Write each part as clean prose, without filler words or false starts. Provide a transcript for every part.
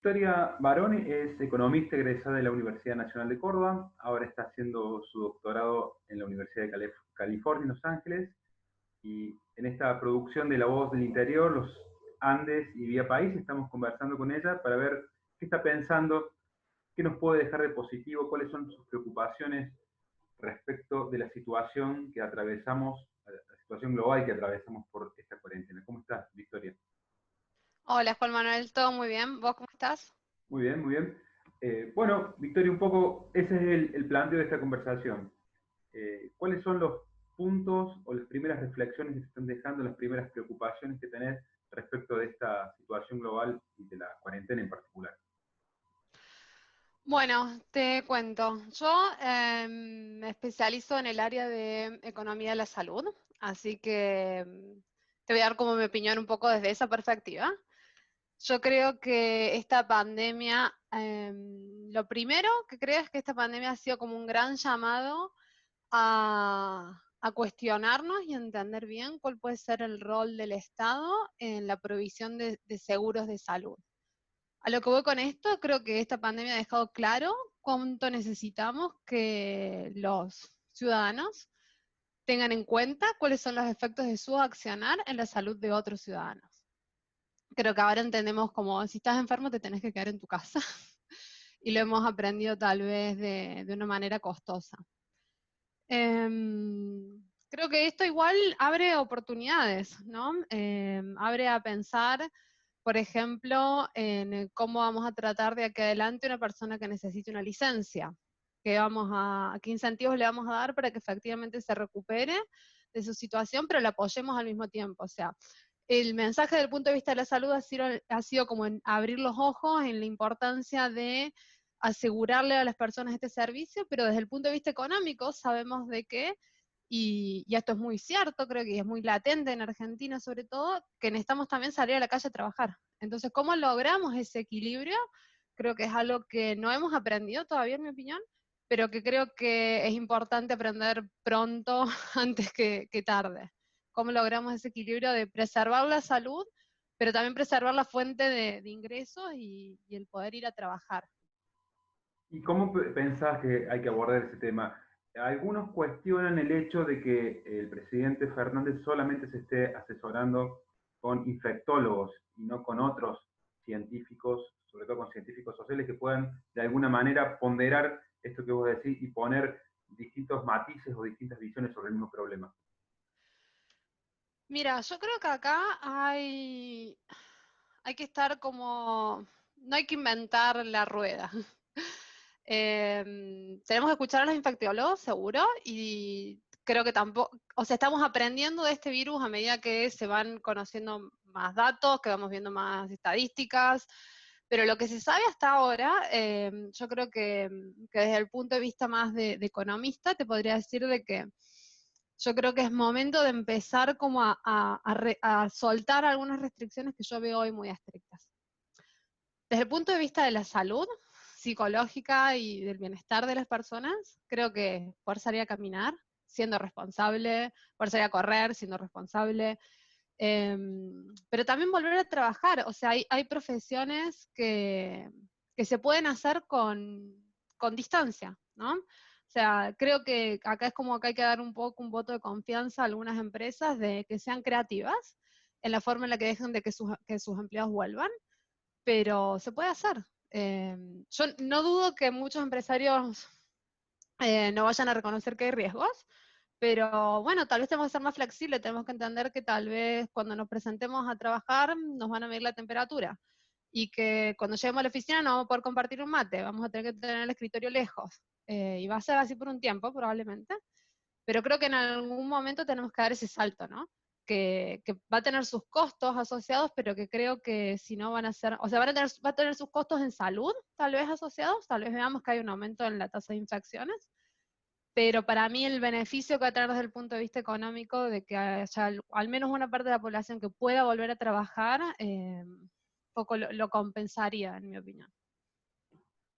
Victoria Barone es economista egresada de la Universidad Nacional de Córdoba, ahora está haciendo su doctorado en la Universidad de California, en Los Ángeles, y en esta producción de La Voz del Interior, Los Andes y Vía País, estamos conversando con ella para ver qué está pensando, qué nos puede dejar de positivo, cuáles son sus preocupaciones respecto de la situación que atravesamos, la situación global que atravesamos por esta cuarentena. ¿Cómo estás, Victoria? Hola Juan Manuel, todo muy bien. ¿Vos cómo estás? Muy bien, muy bien. Bueno, Victoria, un poco ese es el planteo de esta conversación. ¿Cuáles son los puntos o las primeras reflexiones que te están dejando, las primeras preocupaciones que tenés respecto de esta situación global y de la cuarentena en particular? Bueno, te cuento. Yo me especializo en el área de economía de la salud, así que te voy a dar como mi opinión un poco desde esa perspectiva. Yo creo que esta pandemia, lo primero que creo es que esta pandemia ha sido como un gran llamado a cuestionarnos y entender bien cuál puede ser el rol del Estado en la provisión de seguros de salud. A lo que voy con esto, creo que esta pandemia ha dejado claro cuánto necesitamos que los ciudadanos tengan en cuenta cuáles son los efectos de su accionar en la salud de otros ciudadanos. Creo que ahora entendemos como si estás enfermo te tenés que quedar en tu casa y lo hemos aprendido tal vez de una manera costosa. Creo que esto igual abre oportunidades, ¿no? Abre a pensar, por ejemplo, en cómo vamos a tratar de aquí adelante una persona que necesite una licencia, qué incentivos le vamos a dar para que efectivamente se recupere de su situación, pero la apoyemos al mismo tiempo. O sea, el mensaje del punto de vista de la salud ha sido como en abrir los ojos en la importancia de asegurarle a las personas este servicio, pero desde el punto de vista económico sabemos de que, y esto es muy cierto, creo que es muy latente en Argentina sobre todo, que necesitamos también salir a la calle a trabajar. Entonces, ¿cómo logramos ese equilibrio? Creo que es algo que no hemos aprendido todavía, en mi opinión, pero que creo que es importante aprender pronto antes que tarde. ¿Cómo logramos ese equilibrio de preservar la salud, pero también preservar la fuente de ingresos y el poder ir a trabajar? ¿Y cómo pensás que hay que abordar ese tema? Algunos cuestionan el hecho de que el presidente Fernández solamente se esté asesorando con infectólogos y no con otros científicos, sobre todo con científicos sociales, que puedan de alguna manera ponderar esto que vos decís y poner distintos matices o distintas visiones sobre el mismo problema. Mira, yo creo que acá hay que estar como, no hay que inventar la rueda. Tenemos que escuchar a los infectólogos, seguro, y creo que tampoco, o sea, estamos aprendiendo de este virus a medida que se van conociendo más datos, que vamos viendo más estadísticas, pero lo que se sabe hasta ahora, yo creo que desde el punto de vista más de economista, te podría decir de que yo creo que es momento de empezar como a soltar algunas restricciones que yo veo hoy muy estrictas. Desde el punto de vista de la salud psicológica y del bienestar de las personas, creo que poder salir a caminar siendo responsable, poder salir a correr siendo responsable, eh, pero también volver a trabajar. O sea, hay profesiones que se pueden hacer con distancia, ¿no? O sea, creo que acá es como que hay que dar un poco un voto de confianza a algunas empresas de que sean creativas en la forma en la que dejen de que sus empleados vuelvan, pero se puede hacer. Yo no dudo que muchos empresarios no vayan a reconocer que hay riesgos, pero bueno, tal vez tenemos que ser más flexibles, tenemos que entender que tal vez cuando nos presentemos a trabajar nos van a medir la temperatura y que cuando lleguemos a la oficina no vamos a poder compartir un mate, vamos a tener que tener el escritorio lejos. Y va a ser así por un tiempo probablemente, pero creo que en algún momento tenemos que dar ese salto, ¿no? Que va a tener sus costos asociados, pero que creo que si no van a ser, o sea, va a tener sus costos en salud, tal vez asociados, tal vez veamos que hay un aumento en la tasa de infecciones, pero para mí el beneficio que va a tener desde el punto de vista económico de que haya al menos una parte de la población que pueda volver a trabajar, poco lo compensaría, en mi opinión.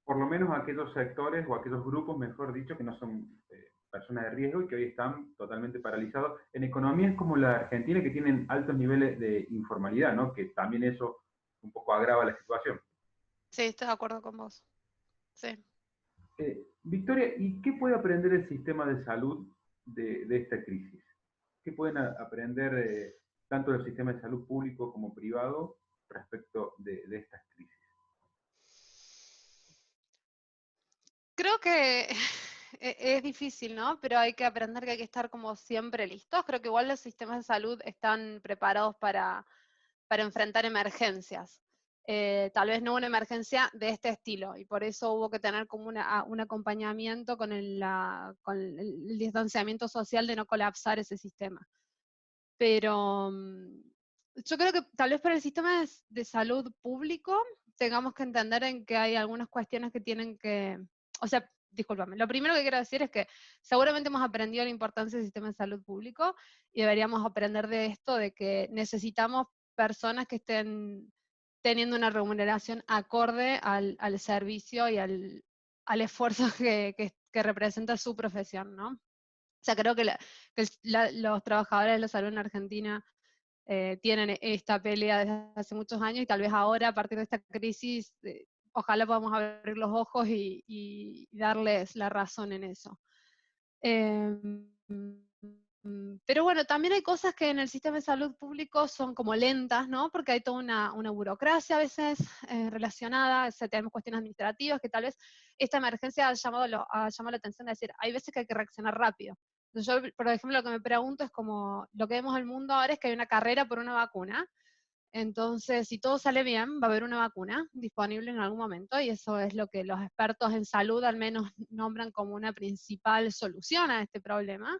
Por lo menos aquellos sectores o aquellos grupos, mejor dicho, que no son personas de riesgo y que hoy están totalmente paralizados. En economías como la Argentina, que tienen altos niveles de informalidad, ¿no? Que también eso un poco agrava la situación. Sí, estoy de acuerdo con vos. Sí. Victoria, ¿y qué puede aprender el sistema de salud de esta crisis? ¿Qué pueden aprender tanto el sistema de salud público como privado respecto de estas crisis? Creo que es difícil, ¿no? Pero hay que aprender que hay que estar como siempre listos. Creo que igual los sistemas de salud están preparados para enfrentar emergencias. Tal vez no una emergencia de este estilo, y por eso hubo que tener como un acompañamiento con el distanciamiento social de no colapsar ese sistema. Pero yo creo que tal vez para el sistema de salud público tengamos que entender en que hay algunas cuestiones que tienen que, o sea, discúlpame, lo primero que quiero decir es que seguramente hemos aprendido la importancia del sistema de salud público y deberíamos aprender de esto, de que necesitamos personas que estén teniendo una remuneración acorde al servicio y al esfuerzo que representa su profesión, ¿no? O sea, creo que, los trabajadores de la salud en Argentina tienen esta pelea desde hace muchos años y tal vez ahora, a partir de esta crisis, ojalá podamos abrir los ojos y darles la razón en eso. Eh, pero bueno, también hay cosas que en el sistema de salud público son como lentas, ¿no? Porque hay toda una burocracia a veces relacionada, o sea, tenemos cuestiones administrativas que tal vez esta emergencia ha llamado la atención de decir, hay veces que hay que reaccionar rápido. Entonces yo, por ejemplo, lo que me pregunto es como, lo que vemos en el mundo ahora es que hay una carrera por una vacuna, entonces, si todo sale bien, va a haber una vacuna disponible en algún momento y eso es lo que los expertos en salud al menos nombran como una principal solución a este problema.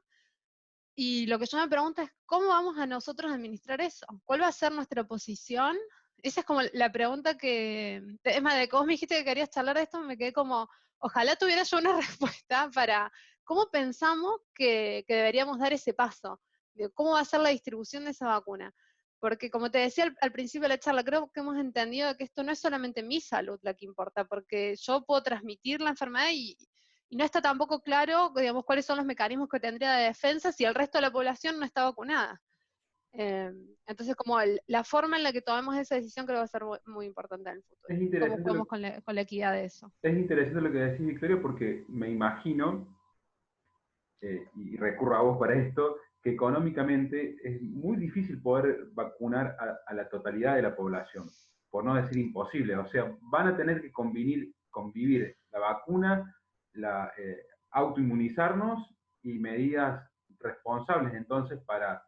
Y lo que yo me pregunto es, ¿cómo vamos a nosotros administrar eso? ¿Cuál va a ser nuestra posición? Esa es como la pregunta que, es más, de que vos me dijiste que querías charlar de esto, me quedé como, ojalá tuviera yo una respuesta para cómo pensamos que deberíamos dar ese paso, de cómo va a ser la distribución de esa vacuna. Porque como te decía al principio de la charla, creo que hemos entendido que esto no es solamente mi salud la que importa, porque yo puedo transmitir la enfermedad y no está tampoco claro, digamos, cuáles son los mecanismos que tendría de defensa si el resto de la población no está vacunada. Eh, entonces, como la forma en la que tomemos esa decisión creo que va a ser muy, muy importante en el futuro. Es Y cómo interesante jugamos lo, con la equidad de eso. es interesante lo que decís, Victoria, porque me imagino, y recurro a vos para esto, que económicamente es muy difícil poder vacunar a la totalidad de la población, por no decir imposible. O sea, van a tener que convivir la vacuna, la autoinmunizarnos y medidas responsables entonces para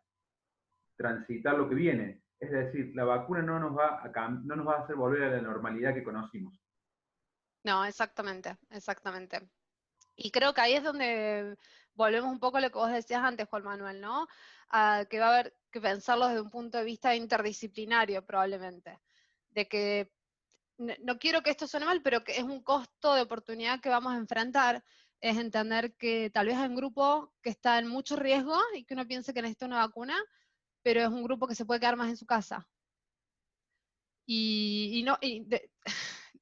transitar lo que viene. Es decir, la vacuna no nos va a hacer volver a la normalidad que conocimos. No, exactamente, exactamente. Y creo que ahí es donde volvemos un poco a lo que vos decías antes, Juan Manuel, ¿no? Que va a haber que pensarlo desde un punto de vista interdisciplinario, probablemente. De que no quiero que esto suene mal, pero que es un costo de oportunidad que vamos a enfrentar, es entender que tal vez hay un grupo que está en mucho riesgo y que uno piensa que necesita una vacuna, pero es un grupo que se puede quedar más en su casa.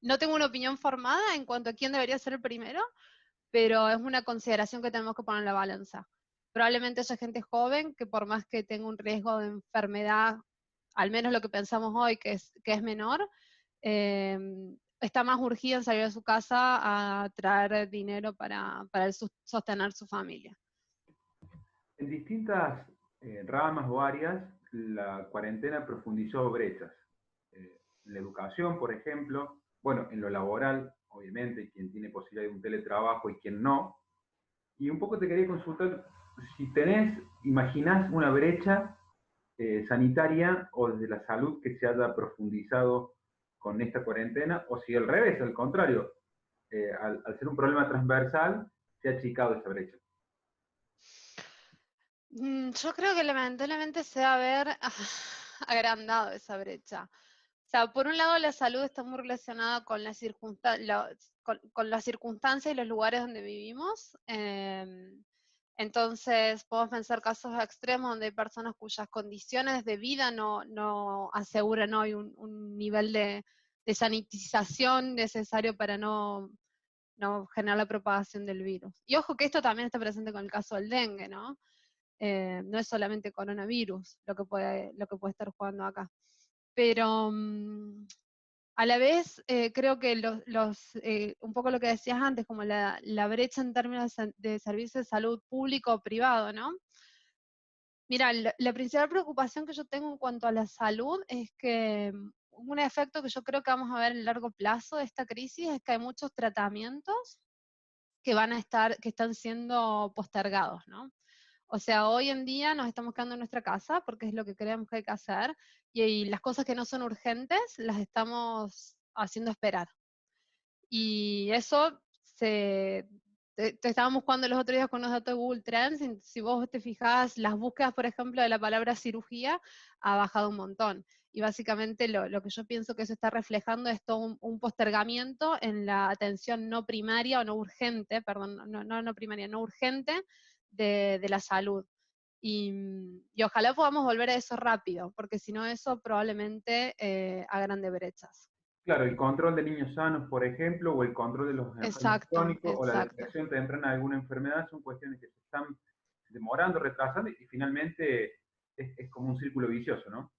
No tengo una opinión formada en cuanto a quién debería ser el primero, pero es una consideración que tenemos que poner en la balanza. Probablemente haya gente joven que por más que tenga un riesgo de enfermedad, al menos lo que pensamos hoy, que es menor, eh, está más urgida en salir de su casa a traer dinero para sostener su familia. En distintas ramas o áreas, la cuarentena profundizó brechas. En la educación, por ejemplo, bueno, en lo laboral, obviamente, quien tiene posibilidad de un teletrabajo y quien no. Y un poco te quería consultar si imaginás una brecha sanitaria o desde la salud que se haya profundizado con esta cuarentena, o si al revés, al contrario, al ser un problema transversal, se ha achicado esa brecha. Yo creo que lamentablemente se va a ver agrandado esa brecha. O sea, por un lado la salud está muy relacionada con con las circunstancias y los lugares donde vivimos. Entonces, podemos pensar casos extremos donde hay personas cuyas condiciones de vida no aseguran hoy un nivel de sanitización necesario para no generar la propagación del virus. Y ojo que esto también está presente con el caso del dengue, ¿no? No es solamente coronavirus lo que puede estar jugando acá. Pero A la vez, creo que un poco lo que decías antes, como la brecha en términos de servicios de salud público o privado, ¿no? Mira, la principal preocupación que yo tengo en cuanto a la salud es que un efecto que yo creo que vamos a ver en el largo plazo de esta crisis es que hay muchos tratamientos que están siendo postergados, ¿no? O sea, hoy en día nos estamos quedando en nuestra casa porque es lo que creemos que hay que hacer y las cosas que no son urgentes las estamos haciendo esperar. Y eso te estábamos jugando los otros días con los datos de Google Trends, y si vos te fijás, las búsquedas, por ejemplo, de la palabra cirugía ha bajado un montón. Y básicamente lo que yo pienso que eso está reflejando es todo un postergamiento en la atención no primaria o no urgente, perdón, no primaria, no urgente de la salud. Y ojalá podamos volver a eso rápido, porque si no eso probablemente agrande brechas. Claro, el control de niños sanos, por ejemplo, o el control de los enfermos Exacto, crónicos, o la exacto. detección temprana de alguna enfermedad, son cuestiones que se están demorando, retrasando, y finalmente es como un círculo vicioso, ¿no?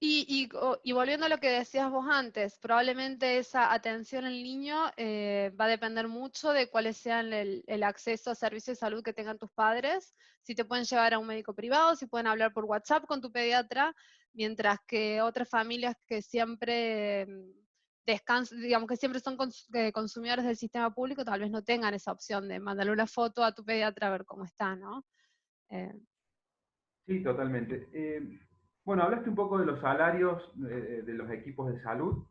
Y volviendo a lo que decías vos antes, probablemente esa atención al niño va a depender mucho de cuáles sean el acceso a servicios de salud que tengan tus padres, si te pueden llevar a un médico privado, si pueden hablar por WhatsApp con tu pediatra, mientras que otras familias que siempre digamos que siempre son consumidores del sistema público, tal vez no tengan esa opción de mandarle una foto a tu pediatra a ver cómo está, ¿no? Eh, Sí, totalmente. Bueno, hablaste un poco de los salarios de los equipos de salud,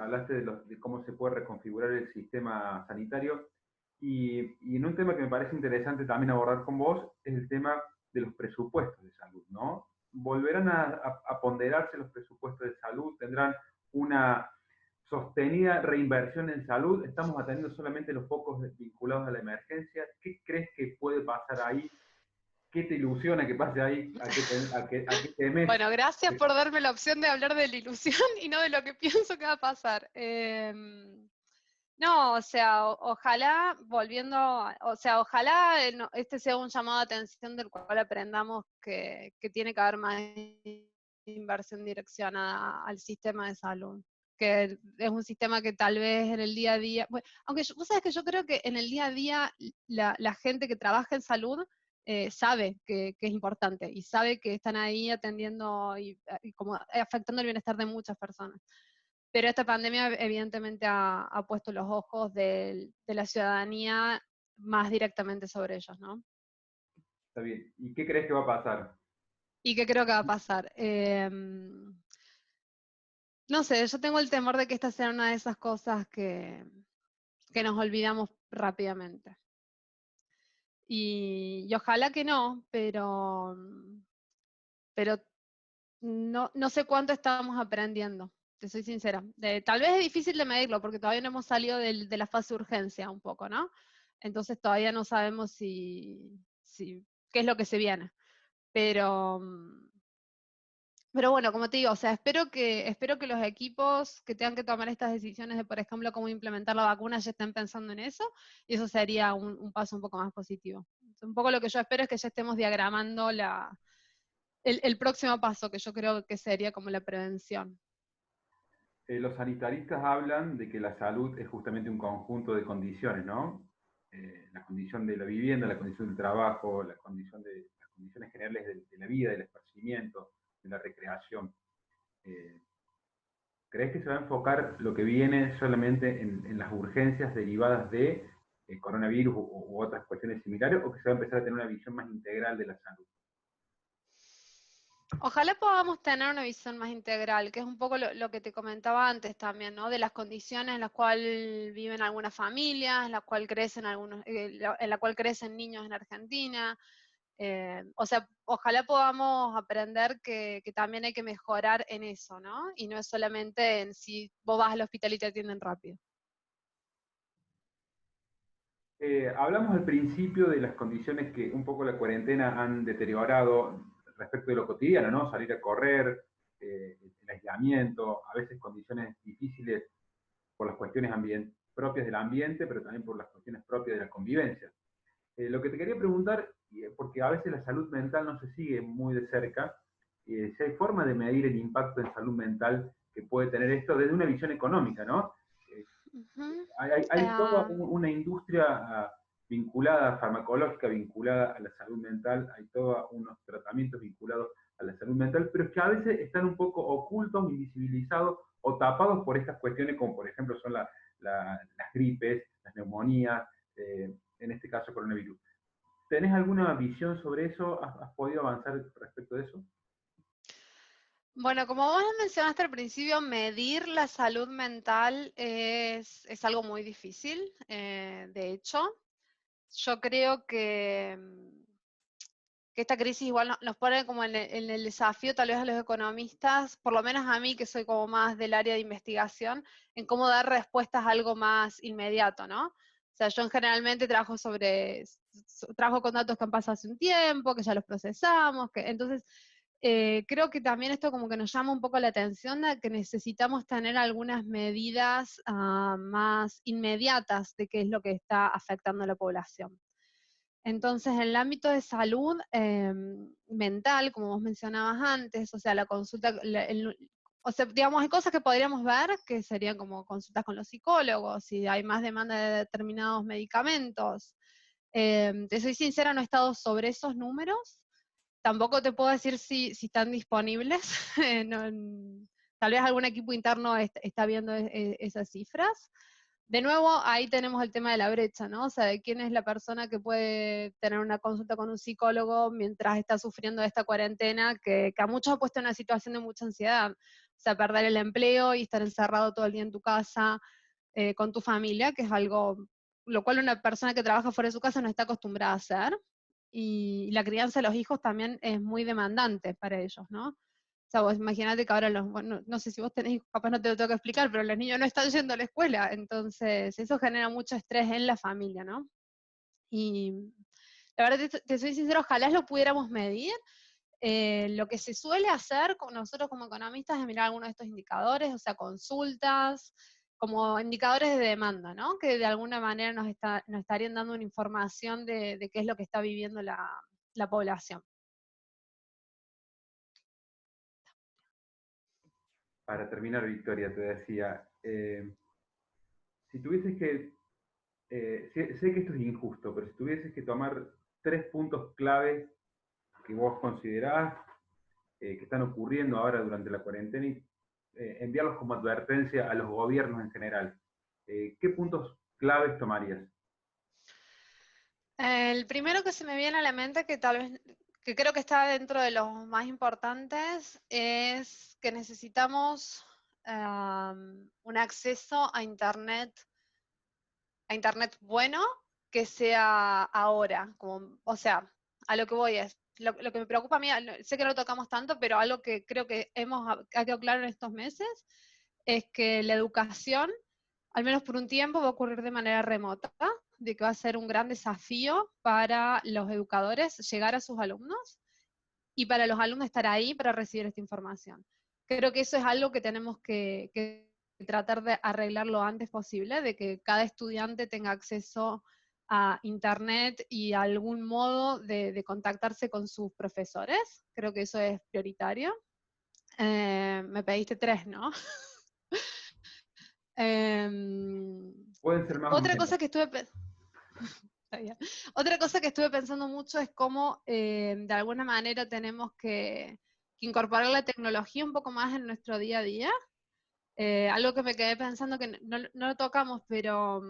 hablaste de cómo se puede reconfigurar el sistema sanitario, y en un tema que me parece interesante también abordar con vos es el tema de los presupuestos de salud, ¿no? ¿Volverán a ponderarse los presupuestos de salud? ¿Tendrán una sostenida reinversión en salud? ¿Estamos atendiendo solamente los focos vinculados a la emergencia? ¿Qué crees que puede pasar ahí? ¿Qué te ilusiona que pase ahí? ¿A qué temes? Bueno, gracias por darme la opción de hablar de la ilusión y no de lo que pienso que va a pasar. No, o sea, ojalá, o sea, ojalá este sea un llamado de atención del cual aprendamos que tiene que haber más inversión direccionada al sistema de salud, que es un sistema que tal vez en el día a día, bueno, aunque vos sabés que yo creo que en el día a día la gente que trabaja en salud sabe que es importante y sabe que están ahí atendiendo y como afectando el bienestar de muchas personas. Pero esta pandemia evidentemente ha puesto los ojos de la ciudadanía más directamente sobre ellos, ¿no? Está bien. ¿Y qué crees que va a pasar? ¿Y qué creo que va a pasar? No sé, yo tengo el temor de que esta sea una de esas cosas que nos olvidamos rápidamente. Y ojalá que no, pero no sé cuánto estamos aprendiendo, te soy sincera. Tal vez es difícil de medirlo porque todavía no hemos salido de la fase de urgencia un poco, ¿no? Entonces todavía no sabemos qué es lo que se viene. Pero, pero bueno, como te digo, o sea, espero que los equipos que tengan que tomar estas decisiones de, por ejemplo, cómo implementar la vacuna ya estén pensando en eso, y eso sería un paso un poco más positivo. Un poco lo que yo espero es que ya estemos diagramando el próximo paso, que yo creo que sería como la prevención. Los sanitaristas hablan de que la salud es justamente un conjunto de condiciones, ¿no? La condición de la vivienda, la condición del trabajo, las condiciones generales de la vida, del esparcimiento, de la recreación. Eh, ¿Crees que se va a enfocar lo que viene solamente en las urgencias derivadas de coronavirus u otras cuestiones similares, o que se va a empezar a tener una visión más integral de la salud? Ojalá podamos tener una visión más integral, que es un poco lo que te comentaba antes también, ¿no? De las condiciones en las cuales viven algunas familias, en las cuales crecen en la cual crecen niños en Argentina. O sea, ojalá podamos aprender que también hay que mejorar en eso, ¿no? Y no es solamente en si vos vas al hospital y te atienden rápido. Hablamos al principio de las condiciones que un poco la cuarentena han deteriorado respecto de lo cotidiano, ¿no? Salir a correr, el aislamiento, a veces condiciones difíciles por las cuestiones propias del ambiente, pero también por las cuestiones propias de la convivencia. Lo que te quería preguntar, porque a veces la salud mental no se sigue muy de cerca, si hay forma de medir el impacto en salud mental que puede tener esto desde una visión económica, ¿no? Ujú. Hay toda Ah, una industria vinculada, farmacológica, vinculada a la salud mental, hay todos unos tratamientos vinculados a la salud mental, pero que a veces están un poco ocultos, invisibilizados o tapados por estas cuestiones como por ejemplo son las gripes, las neumonías, en este caso coronavirus. ¿Tenés alguna visión sobre eso? ¿Has podido avanzar respecto de eso? bueno, como vos mencionaste al principio, medir la salud mental es algo muy difícil. De hecho, yo creo que esta crisis igual nos pone como en el desafío tal vez a los economistas, por lo menos a mí que soy como más del área de investigación, en cómo dar respuestas a algo más inmediato, ¿no? O sea, yo generalmente trabajo con datos que han pasado hace un tiempo, que ya los procesamos, entonces creo que también esto como que nos llama un poco la atención de que necesitamos tener algunas medidas más inmediatas de qué es lo que está afectando a la población. Entonces, en el ámbito de salud mental, como vos mencionabas antes, o sea, la consulta, o sea, digamos, hay cosas que podríamos ver que serían como consultas con los psicólogos, si hay más demanda de determinados medicamentos. Te soy sincera, no he estado sobre esos números, tampoco te puedo decir si están disponibles. Tal vez algún equipo interno está viendo esas cifras. De nuevo, ahí tenemos el tema de la brecha, ¿no? O sea, de quién es la persona que puede tener una consulta con un psicólogo mientras está sufriendo esta cuarentena, que a muchos ha puesto en una situación de mucha ansiedad. O sea, perder el empleo y estar encerrado todo el día en tu casa, con tu familia, que es algo, lo cual una persona que trabaja fuera de su casa no está acostumbrada a hacer. Y la crianza de los hijos también es muy demandante para ellos, ¿no? O sea, vos imaginate que ahora bueno, no sé si vos tenés hijos, capaz no te lo tengo que explicar, pero los niños no están yendo a la escuela, entonces eso genera mucho estrés en la familia, ¿no? Y la verdad, te soy sincero, ojalá lo pudiéramos medir. Lo que se suele hacer con nosotros como economistas es mirar algunos de estos indicadores, o sea, consultas, como indicadores de demanda, ¿no? Que de alguna manera nos estarían dando una información de qué es lo que está viviendo la población. Para terminar, Victoria, te decía, si tuvieses que, sé que esto es injusto, pero si tuvieses que tomar 3 puntos claves que vos considerás que están ocurriendo ahora durante la cuarentena y enviarlos como advertencia a los gobiernos en general, ¿qué puntos claves tomarías? El primero que se me viene a la mente, que tal vez, que creo que está dentro de los más importantes, es que necesitamos un acceso a internet bueno, que sea ahora, como, o sea, a lo que voy es, lo que me preocupa a mí, sé que no lo tocamos tanto, pero algo que creo que ha quedado claro en estos meses, es que la educación, al menos por un tiempo, va a ocurrir de manera remota, de que va a ser un gran desafío para los educadores llegar a sus alumnos y para los alumnos estar ahí para recibir esta información. Creo que eso es algo que tenemos que tratar de arreglar lo antes posible, de que cada estudiante tenga acceso a internet y a algún modo de contactarse con sus profesores. Creo que eso es prioritario. Me pediste tres, ¿no? Em, Pueden ser más o otra menos. cosa que estuve Está bien. Otra cosa que estuve pensando mucho es cómo de alguna manera tenemos que incorporar la tecnología un poco más en nuestro día a día. Algo que me quedé pensando que no lo tocamos, pero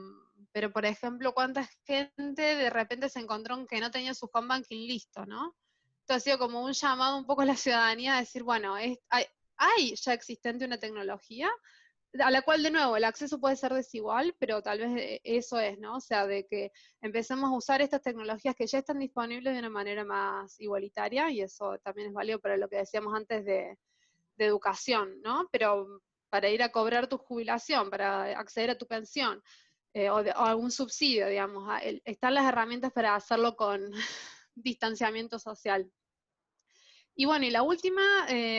por ejemplo, cuánta gente de repente se encontró que no tenía su home banking listo, ¿no? Esto ha sido como un llamado un poco a la ciudadanía a decir, bueno, hay ya existente una tecnología, a la cual de nuevo el acceso puede ser desigual, pero tal vez eso es, ¿no? O sea, de que empecemos a usar estas tecnologías que ya están disponibles de una manera más igualitaria, y eso también es válido para lo que decíamos antes de educación, ¿no? Pero para ir a cobrar tu jubilación, para acceder a tu pensión, o algún subsidio, digamos, están las herramientas para hacerlo con distanciamiento social. Y bueno, y la última,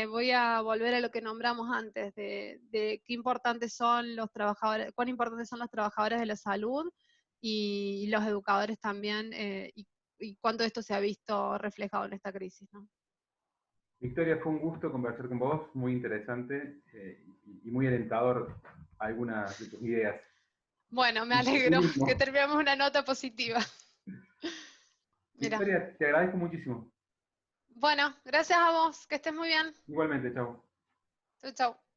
voy a volver a lo que nombramos antes, de qué importantes son los trabajadores, cuán importantes son los trabajadores de la salud y los educadores también, y cuánto esto se ha visto reflejado en esta crisis, ¿no? Victoria, fue un gusto conversar con vos, muy interesante y muy alentador algunas de tus ideas. Bueno, me El alegro que mismo. terminamos una nota positiva. Mira. Victoria, te agradezco muchísimo. Bueno, gracias a vos, que estés muy bien. Igualmente, chao. Chau, chau.